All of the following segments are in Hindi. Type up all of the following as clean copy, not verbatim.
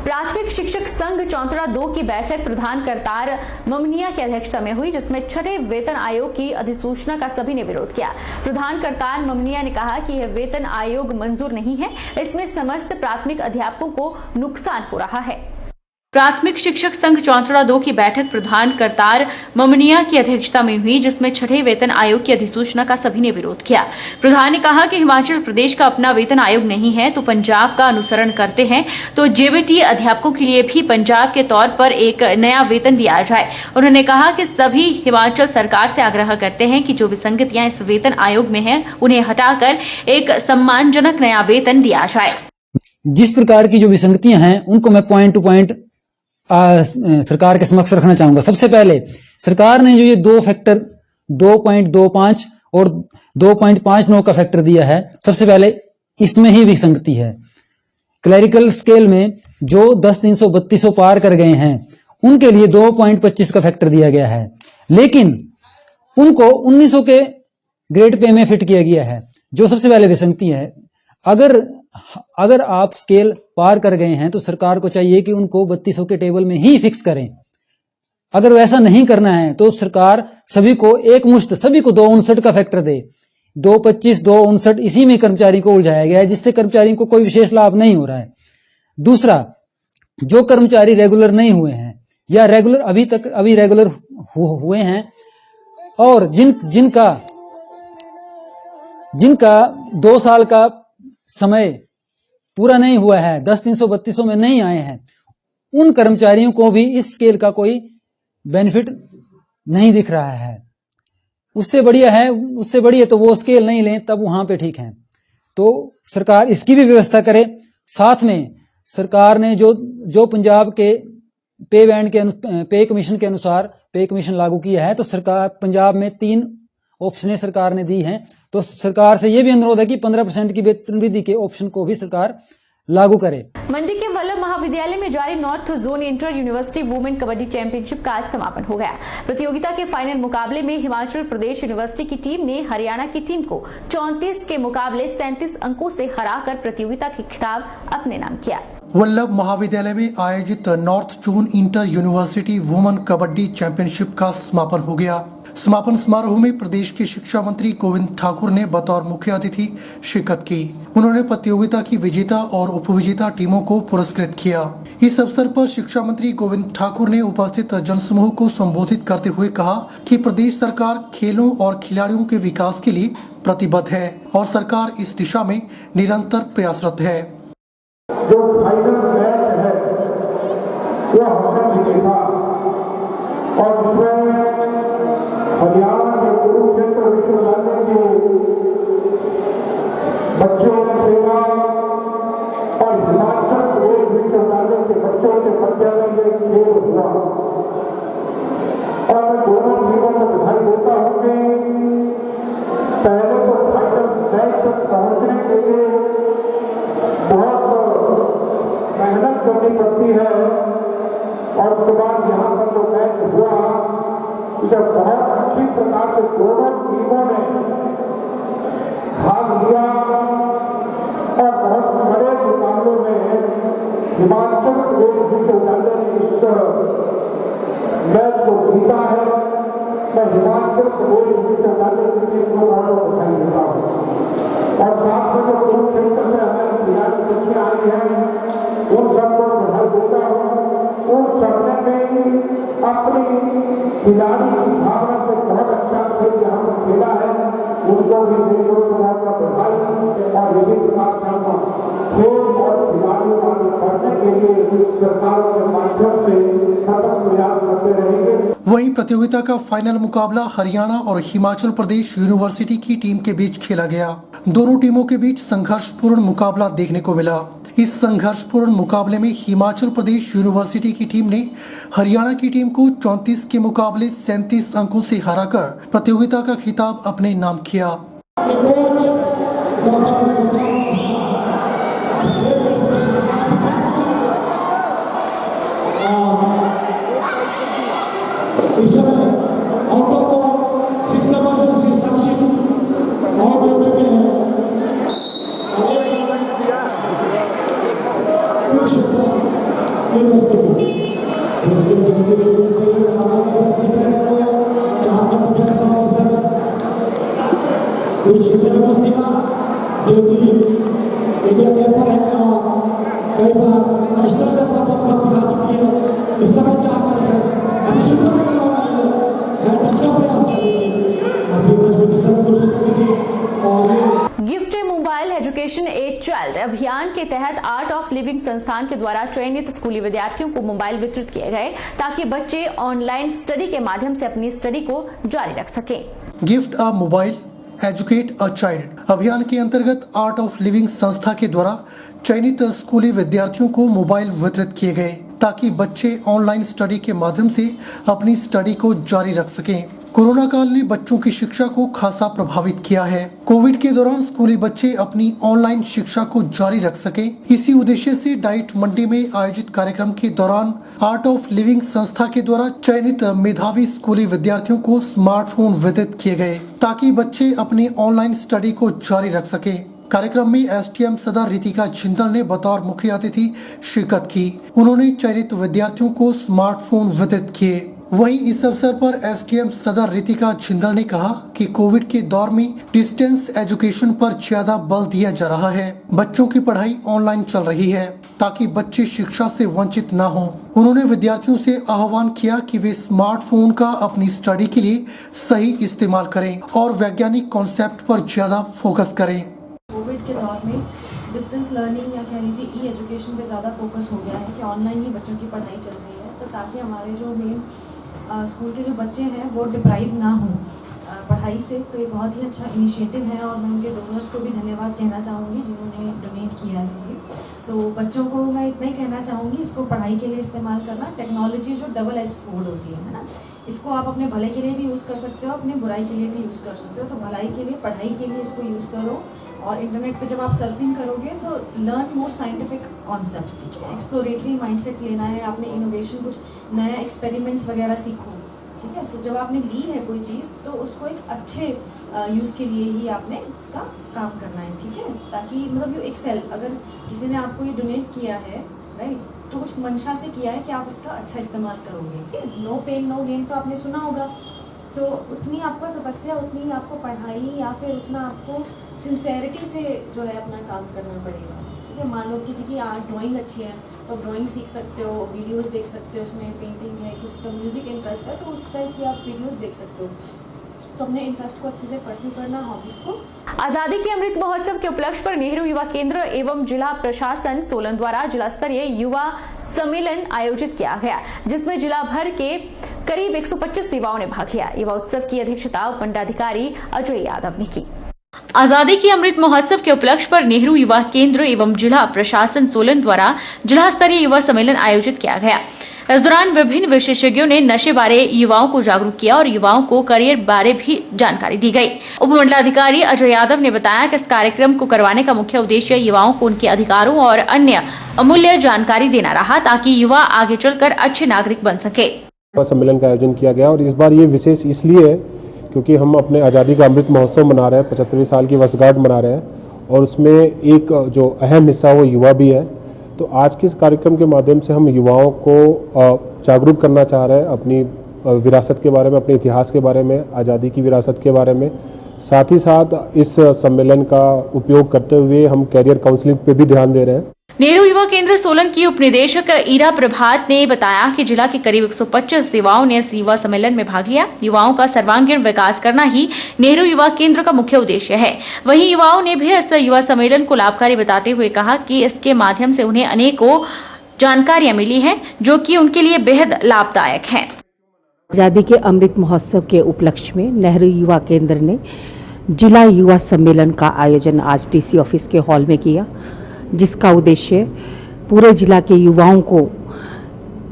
प्राथमिक शिक्षक संघ चौंतरा 2 की बैठक प्रधान करतार ममनिया की अध्यक्षता में हुई, जिसमें छठे वेतन आयोग की अधिसूचना का सभी ने विरोध किया। प्रधान करतार ममनिया ने कहा कि यह वेतन आयोग मंजूर नहीं है, इसमें समस्त प्राथमिक अध्यापकों को नुकसान हो रहा है। प्राथमिक शिक्षक संघ चौंतरा 2 की बैठक प्रधान करतार ममनिया की अध्यक्षता में हुई, जिसमें छठे वेतन आयोग की अधिसूचना का सभी ने विरोध किया। प्रधान ने कहा कि हिमाचल प्रदेश का अपना वेतन आयोग नहीं है तो पंजाब का अनुसरण करते हैं, तो जेबीटी अध्यापकों के लिए भी पंजाब के तौर पर एक नया वेतन दिया जाए। उन्होंने कहा कि सभी हिमाचल सरकार से आग्रह करते हैं कि जो विसंगतियां इस वेतन आयोग में हैं, उन्हें हटाकर एक सम्मानजनक नया वेतन दिया जाए। जिस प्रकार की जो विसंगतियां हैं उनको मैं पॉइंट टू पॉइंट सरकार के समक्ष रखना चाहूंगा। सबसे पहले सरकार ने जो ये 2 फैक्टर 2.25 और 2.59 का फैक्टर दिया है, सबसे पहले इसमें ही विसंगति है। क्लरिकल स्केल में जो 10-300-3200 पार कर गए हैं उनके लिए 2.25 का फैक्टर दिया गया है, लेकिन उनको 1900 के ग्रेड पे में फिट किया गया है, जो सबसे पहले विसंगति है। अगर आप स्केल पार कर गए हैं तो सरकार को चाहिए कि उनको 3200 के टेबल में ही फिक्स करें। अगर वैसा नहीं करना है तो सरकार सभी को एक मुश्त सभी को 2.59 का फैक्टर दे। 2.25 2.59 इसी में कर्मचारी को उलझाया गया है, जिससे कर्मचारी को कोई विशेष लाभ नहीं हो रहा है। दूसरा, जो कर्मचारी रेगुलर नहीं हुए हैं या रेगुलर अभी रेगुलर हुए हैं और जिनका 2 साल का समय पूरा नहीं हुआ है, 10-300-3200 में नहीं आए हैं, उन कर्मचारियों को भी इस स्केल का कोई बेनिफिट नहीं दिख रहा है। उससे बढ़िया तो वो स्केल नहीं लें, तब वहां पे ठीक है। तो सरकार इसकी भी व्यवस्था करे। साथ में सरकार ने जो पंजाब के पे कमीशन के अनुसार पे कमीशन लागू किया है, तो सरकार पंजाब में 3 ऑप्शनें सरकार ने दी हैं, तो सरकार से यह भी अनुरोध है कि 15% की वेतन वृद्धि के ऑप्शन को भी सरकार लागू करे। मंडी के वल्लभ महाविद्यालय में जारी north zone inter university women kabaddi championship का आज समापन हो गया। प्रतियोगिता के फाइनल मुकाबले में हिमाचल प्रदेश यूनिवर्सिटी की टीम ने हरियाणा की टीम को 34 के मुकाबले 37 अंकों से हराकर प्रतियोगिता के खिताब अपने नाम किया। वल्लभ महाविद्यालय में आयोजित north zone inter university women kabaddi championship का समापन हो गया। समापन समारोह में प्रदेश के शिक्षा मंत्री गोविंद ठाकुर ने बतौर मुख्य अतिथि शिरकत की। उन्होंने प्रतियोगिता की विजेता और उपविजेता टीमों को पुरस्कृत किया। इस अवसर पर शिक्षा मंत्री गोविंद ठाकुर ने उपस्थित जनसमूह को संबोधित करते हुए कहा कि प्रदेश सरकार खेलों और खिलाड़ियों के विकास के लिए प्रतिबद्ध है और सरकार इस दिशा में निरंतर प्रयासरत है। जो फाइनल मैच है वो हमने जीता और जिसमें हरियाणा के कुरुक्षेत्र विश्वविद्यालय के बच्चों ने खेला और हिमाचल प्रदेश विश्वविद्यालय के बच्चों के मध्य में ये खेल हुआ और मैं दोनों टीमों को बधाई देता हूँ कि पहले तो फाइनल मैच तक पहुंचने के लिए बहुत मेहनत करनी पड़ती है और उसके बाद यहाँ पर जो मैच हुआ जब बहुत अच्छी प्रकार से दोनों टीमों ने भाग लिया और बहुत बड़े मुकाबले में हिमाचल प्रदेश विश्वविद्यालय ने इस मैच को जीता है। मैं हिमाचल प्रदेश विश्वविद्यालय की टीम को बहुत बधाई देता हूँ और साथ में जो कुरुक्षेत्र से हमारे खिलाड़ी बच्चे आई हैं उन सबको बधाई देता हूँ। उन सबने अपनी खिलाड़ी की भावना से बहुत अच्छा खेल यहाँ पर खेला है, उनको भी मेरी ओर से बहुत बधाई और इसी प्रकार से खेल और खिलाड़ियों को आगे बढ़ने के लिए सरकार के माध्यम से सतत प्रयास करते रहेंगे। वहीं प्रतियोगिता का फाइनल मुकाबला हरियाणा और हिमाचल प्रदेश यूनिवर्सिटी की टीम के बीच खेला गया। दोनों टीमों के बीच संघर्षपूर्ण मुकाबला देखने को मिला। इस संघर्षपूर्ण मुकाबले में हिमाचल प्रदेश यूनिवर्सिटी की टीम ने हरियाणा की टीम को 34 के मुकाबले 37 अंकों से हराकर प्रतियोगिता का खिताब अपने नाम किया। कई बार नेशनल लेवल पर दिखा चुकी है। इस समय चाह कर है अभी शुरू में दूसरा प्रयास करेगी और gift A mobile education a child अभियान के तहत आर्ट ऑफ लिविंग संस्थान के द्वारा चयनित स्कूली विद्यार्थियों को मोबाइल वितरित किए गए ताकि बच्चे ऑनलाइन स्टडी के माध्यम से अपनी स्टडी को जारी रख सकें। Gift a mobile educate a child अभियान के अंतर्गत आर्ट ऑफ लिविंग संस्था के द्वारा चयनित स्कूली विद्यार्थियों को मोबाइल वितरित किए गए ताकि बच्चे ऑनलाइन स्टडी के माध्यम से अपनी स्टडी को जारी रख सकें। कोरोना काल ने बच्चों की शिक्षा को खासा प्रभावित किया है। कोविड के दौरान स्कूली बच्चे अपनी ऑनलाइन शिक्षा को जारी रख सके, इसी उद्देश्य से डाइट मंडी में आयोजित कार्यक्रम के दौरान आर्ट ऑफ लिविंग संस्था के द्वारा चयनित मेधावी स्कूली विद्यार्थियों को स्मार्टफोन वितरित किए गए ताकि बच्चे अपनी ऑनलाइन स्टडी को जारी रख सके। कार्यक्रम में एसटीएम सदर रितिका जिंदल ने बतौर मुख्य अतिथि शिरकत की। उन्होंने चयनित विद्यार्थियों को स्मार्टफोन वितरित किए। वहीं इस अवसर पर एसटीएम सदर रितिका जिंदल ने कहा कि कोविड के दौर में डिस्टेंस एजुकेशन पर ज्यादा बल दिया जा रहा है। बच्चों की पढ़ाई ऑनलाइन चल रही है ताकि बच्चे शिक्षा से वंचित न हों। उन्होंने विद्यार्थियों से आह्वान किया कि वे स्मार्टफोन का अपनी स्टडी के लिए सही इस्तेमाल करें और वैज्ञानिक कॉन्सेप्ट पर ज्यादा फोकस करें। कोविड के दौर में डिस्टेंस लर्निंग या कह लीजिए ई एजुकेशन पे ज़्यादा फोकस हो गया है कि ऑनलाइन ही बच्चों की पढ़ाई चल रही है, तो ताकि हमारे जो मेन स्कूल के जो बच्चे हैं वो डिप्राइव ना हों पढ़ाई से। तो ये बहुत ही अच्छा इनिशिएटिव है और मैं उनके डोनर्स को भी धन्यवाद कहना चाहूँगी जिन्होंने डोनेट किया है। तो बच्चों को मैं इतना ही कहना चाहूँगी, इसको पढ़ाई के लिए इस्तेमाल करना। टेक्नोलॉजी जो डबल एज स्वॉर्ड होती है ना, इसको आप अपने भले के लिए भी यूज़ कर सकते हो, अपने बुराई के लिए भी यूज़ कर सकते हो। तो भलाई के लिए, पढ़ाई के लिए इसको यूज़ करो। और इंटरनेट पे जब आप सर्फिंग करोगे तो लर्न मोर साइंटिफिक कॉन्सेप्ट्स, ठीक है। एक्सप्लोरेटरी माइंडसेट लेना है आपने, इनोवेशन, कुछ नया एक्सपेरिमेंट्स वगैरह सीखो, ठीक है। सो जब आपने ली है कोई चीज़ तो उसको एक अच्छे यूज़ के लिए ही आपने उसका काम करना है, ठीक है। ताकि मतलब यू एक्सेल, अगर किसी ने आपको ये डोनेट किया है राइट, तो कुछ मंशा से किया है कि आप उसका अच्छा इस्तेमाल करोगे, ठीक है। नो पेन नो गेन तो आपने सुना होगा, तो उतनी आपको तपस्या, उतनी आपको पढ़ाई या फिर उतना आपको सिंसेरिटी से जो है अपना काम करना पड़ेगा, ठीक है। मान लो किसी की आर्ट ड्राइंग अच्छी है तो आप ड्राइंग सीख सकते हो, वीडियोस देख सकते हो, उसमें पेंटिंग है, किसी का म्यूज़िक इंटरेस्ट है तो उस टाइप की आप वीडियोस देख सकते हो। तो अपने इंटरेस्ट को अच्छे से परस्यू करना, हॉबीज को। आजादी के अमृत महोत्सव के उपलक्ष्य पर नेहरू युवा केंद्र एवं जिला प्रशासन सोलन द्वारा जिला स्तरीय युवा सम्मेलन आयोजित किया गया, जिसमें जिला भर के करीब 125 युवाओं ने भाग लिया। युवा उत्सव की अध्यक्षता उपमंडलाधिकारी अजय यादव ने की। आजादी के अमृत महोत्सव के उपलक्ष्य पर नेहरू युवा केंद्र एवं जिला प्रशासन सोलन द्वारा जिला स्तरीय युवा सम्मेलन आयोजित किया गया। इस दौरान विभिन्न विशेषज्ञों ने नशे बारे युवाओं को जागरूक किया और युवाओं को करियर बारे भी जानकारी दी गई। उपमंडलाधिकारी अजय यादव ने बताया कि इस कार्यक्रम को करवाने का मुख्य उद्देश्य युवाओं को उनके अधिकारों और अन्य अमूल्य जानकारी देना रहा, ताकि युवा आगे चलकर अच्छे नागरिक बन सके। सम्मेलन का आयोजन किया गया और इस बार ये विशेष इसलिए है क्योंकि हम अपने आज़ादी का अमृत महोत्सव मना रहे हैं, 75वें साल की वर्षगांठ मना रहे हैं और उसमें एक जो अहम हिस्सा वो युवा भी है। तो आज के इस कार्यक्रम के माध्यम से हम युवाओं को जागरूक करना चाह रहे हैं अपनी विरासत के बारे में, अपने इतिहास के बारे में, आज़ादी की विरासत के बारे में। साथ ही साथ इस सम्मेलन का उपयोग करते हुए हम कैरियर काउंसलिंग पे भी ध्यान दे रहे हैं। नेहरू युवा केंद्र सोलन की उपनिदेशक ईरा प्रभात ने बताया कि जिला के करीब 125 युवाओं ने इस युवा सम्मेलन में भाग लिया। युवाओं का सर्वांगीण विकास करना ही नेहरू युवा केंद्र का मुख्य उद्देश्य है। वहीं युवाओं ने भी इस युवा सम्मेलन को लाभकारी बताते हुए कहा कि इसके माध्यम से उन्हें अनेकों जानकारियां मिली हैं जो कि उनके लिए बेहद लाभदायक हैं। आज़ादी के अमृत महोत्सव के उपलक्ष्य में नेहरू युवा केंद्र ने जिला युवा सम्मेलन का आयोजन आज डीसी ऑफिस के हॉल में किया, जिसका उद्देश्य पूरे जिला के युवाओं को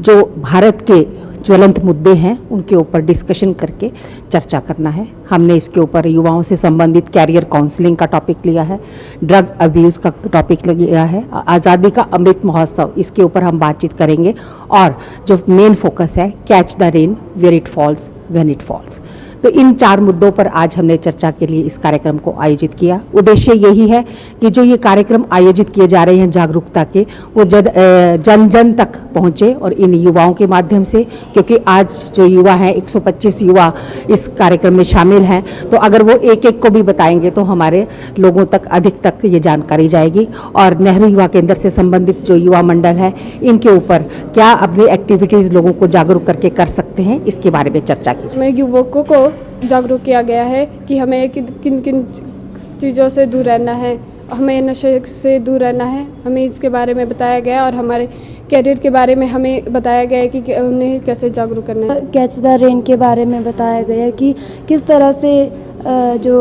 जो भारत के ज्वलंत मुद्दे हैं उनके ऊपर डिस्कशन करके चर्चा करना है। हमने इसके ऊपर युवाओं से संबंधित कैरियर काउंसलिंग का टॉपिक लिया है, ड्रग अब्यूज़ का टॉपिक लिया है, आज़ादी का अमृत महोत्सव, इसके ऊपर हम बातचीत करेंगे और जो मेन फोकस है catch the rain where it falls when it falls. तो इन 4 मुद्दों पर आज हमने चर्चा के लिए इस कार्यक्रम को आयोजित किया। उद्देश्य यही है कि जो ये कार्यक्रम आयोजित किए जा रहे हैं जागरूकता के, वो जन जन तक पहुँचे और इन युवाओं के माध्यम से, क्योंकि आज जो युवा हैं 125 युवा इस कार्यक्रम में शामिल हैं, तो अगर वो एक एक को भी बताएंगे तो हमारे लोगों तक अधिक तक ये जानकारी जाएगी और नेहरू युवा केंद्र से संबंधित जो युवा मंडल है इनके ऊपर क्या अपनी एक्टिविटीज़ लोगों को जागरूक करके कर सकते हैं, इसके बारे में चर्चा की जाए। में युवकों को जागरूक किया गया है कि हमें किन किन चीज़ों से दूर रहना है, हमें नशे से दूर रहना है, हमें इसके बारे में बताया गया और हमारे कैरियर के बारे में हमें बताया गया है कि उन्हें कैसे जागरूक करना है। कैच द रेन के बारे में बताया गया कि किस तरह से जो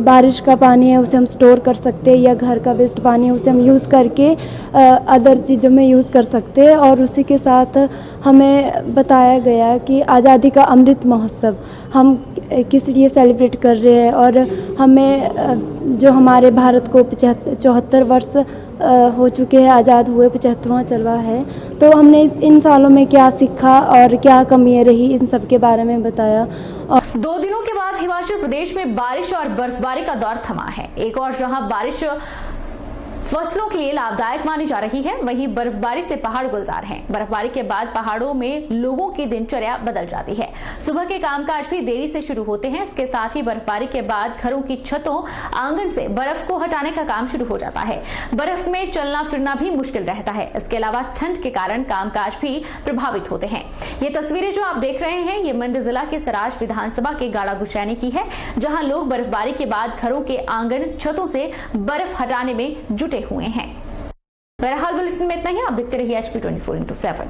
बारिश का पानी है उसे हम स्टोर कर सकते हैं या घर का वेस्ट पानी है उसे हम यूज़ करके अदर चीज़ों में यूज़ कर सकते हैं। और उसी के साथ हमें बताया गया कि आज़ादी का अमृत महोत्सव हम किस लिए सेलिब्रेट कर रहे हैं और हमें जो हमारे भारत को 74 वर्ष हो चुके हैं, आज़ाद हुए 75वां चल रहा है, तो हमने इन सालों में क्या सीखा और क्या कमियां रही, इन सब के बारे में बताया। और 2 दिनों के बाद हिमाचल प्रदेश में बारिश और बर्फबारी का दौर थमा है। एक और जहां बारिश फसलों के लिए लाभदायक मानी जा रही है, वहीं बर्फबारी से पहाड़ गुलजार हैं। बर्फबारी के बाद पहाड़ों में लोगों की दिनचर्या बदल जाती है। सुबह के कामकाज भी देरी से शुरू होते हैं। इसके साथ ही बर्फबारी के बाद घरों की छतों, आंगन से बर्फ को हटाने का काम शुरू हो जाता है। बर्फ में चलना फिरना भी मुश्किल रहता है। इसके अलावा ठंड के कारण कामकाज भी प्रभावित होते हैं। ये तस्वीरें जो आप देख रहे हैं, ये मंडी जिला के सराज विधानसभा के गाड़ा गुचैनी की है, जहां लोग बर्फबारी के बाद घरों के आंगन, छतों से बर्फ हटाने में जुटे हुए हैं। बहरहाल बुलेटिन में इतना ही। आप देखते रहिए HP 24x7।